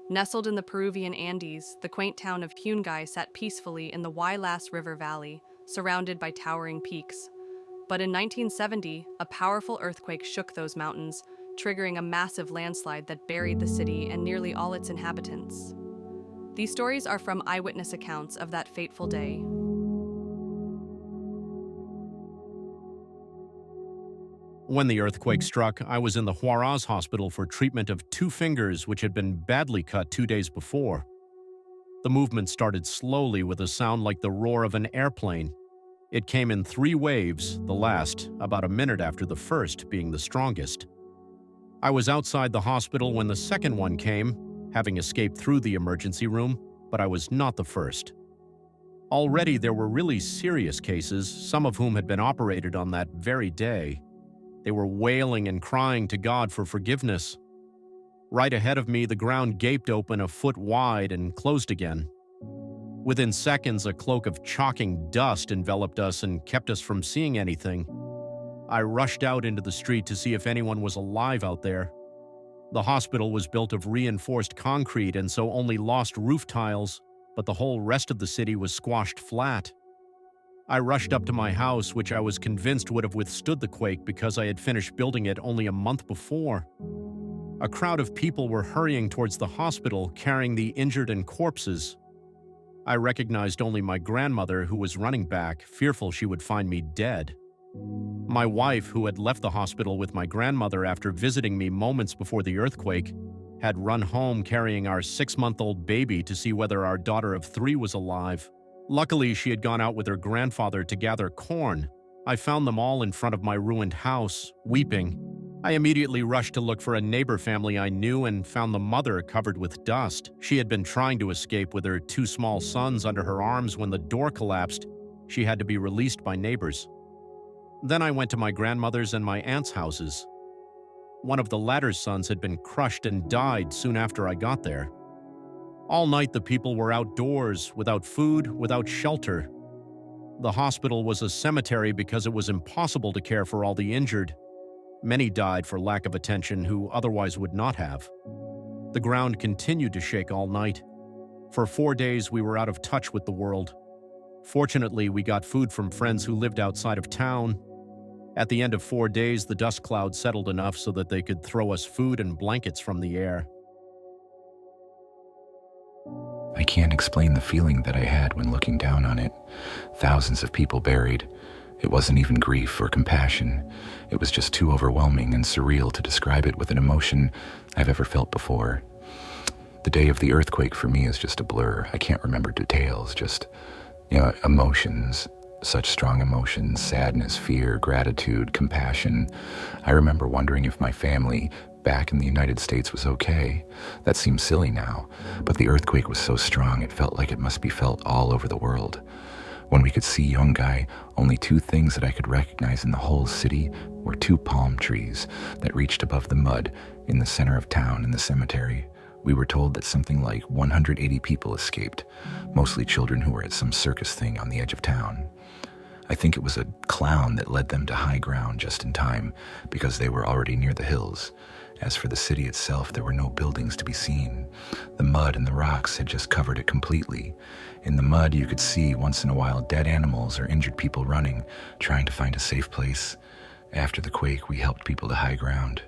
Nestled in the Peruvian Andes, the quaint town of Yungay sat peacefully in the Huaraz River Valley, surrounded by towering peaks. But in 1970, a powerful earthquake shook those mountains, triggering a massive landslide that buried the city and nearly all its inhabitants. These stories are from eyewitness accounts of that fateful day. When the earthquake struck, I was in the Huaraz hospital for treatment of 2 fingers which had been badly cut 2 days before. The movement started slowly with a sound like the roar of an airplane. It came in 3 waves, the last about a minute after the first being the strongest. I was outside the hospital when the second one came, having escaped through the emergency room, but I was not the first. Already there were really serious cases, some of whom had been operated on that very day. They were wailing and crying to God for forgiveness. Right ahead of me, the ground gaped open a foot wide and closed again. Within seconds, a cloak of choking dust enveloped us and kept us from seeing anything. I rushed out into the street to see if anyone was alive out there. The hospital was built of reinforced concrete and so only lost roof tiles, but the whole rest of the city was squashed flat. I rushed up to my house, which I was convinced would have withstood the quake because I had finished building it only a month before. A crowd of people were hurrying towards the hospital, carrying the injured and corpses. I recognized only my grandmother, who was running back, fearful she would find me dead. My wife, who had left the hospital with my grandmother after visiting me moments before the earthquake, had run home carrying our 6-month-old baby to see whether our daughter of 3 was alive. Luckily, she had gone out with her grandfather to gather corn. I found them all in front of my ruined house, weeping. I immediately rushed to look for a neighbor family I knew and found the mother covered with dust. She had been trying to escape with her 2 small sons under her arms when the door collapsed. She had to be released by neighbors. Then I went to my grandmother's and my aunt's houses. One of the latter's sons had been crushed and died soon after I got there. All night the people were outdoors, without food, without shelter. The hospital was a cemetery because it was impossible to care for all the injured. Many died for lack of attention who otherwise would not have. The ground continued to shake all night. For 4 days we were out of touch with the world. Fortunately, we got food from friends who lived outside of town. At the end of 4 days, the dust cloud settled enough so that they could throw us food and blankets from the air. I can't explain the feeling that I had when looking down on it. Thousands of people buried. It wasn't even grief or compassion. It was just too overwhelming and surreal to describe it with an emotion I've ever felt before. The day of the earthquake for me is just a blur. I can't remember details, just, emotions. Such strong emotions, sadness, fear, gratitude, compassion. I remember wondering if my family back in the United States was okay. That seems silly now, but the earthquake was so strong it felt like it must be felt all over the world. When we could see Yungay, only 2 things that I could recognize in the whole city were 2 palm trees that reached above the mud in the center of town in the cemetery. We were told that something like 180 people escaped, mostly children who were at some circus thing on the edge of town. I think it was a clown that led them to high ground just in time because they were already near the hills. As for the city itself, there were no buildings to be seen. The mud and the rocks had just covered it completely. In the mud, you could see once in a while dead animals or injured people running, trying to find a safe place. After the quake, we helped people to high ground.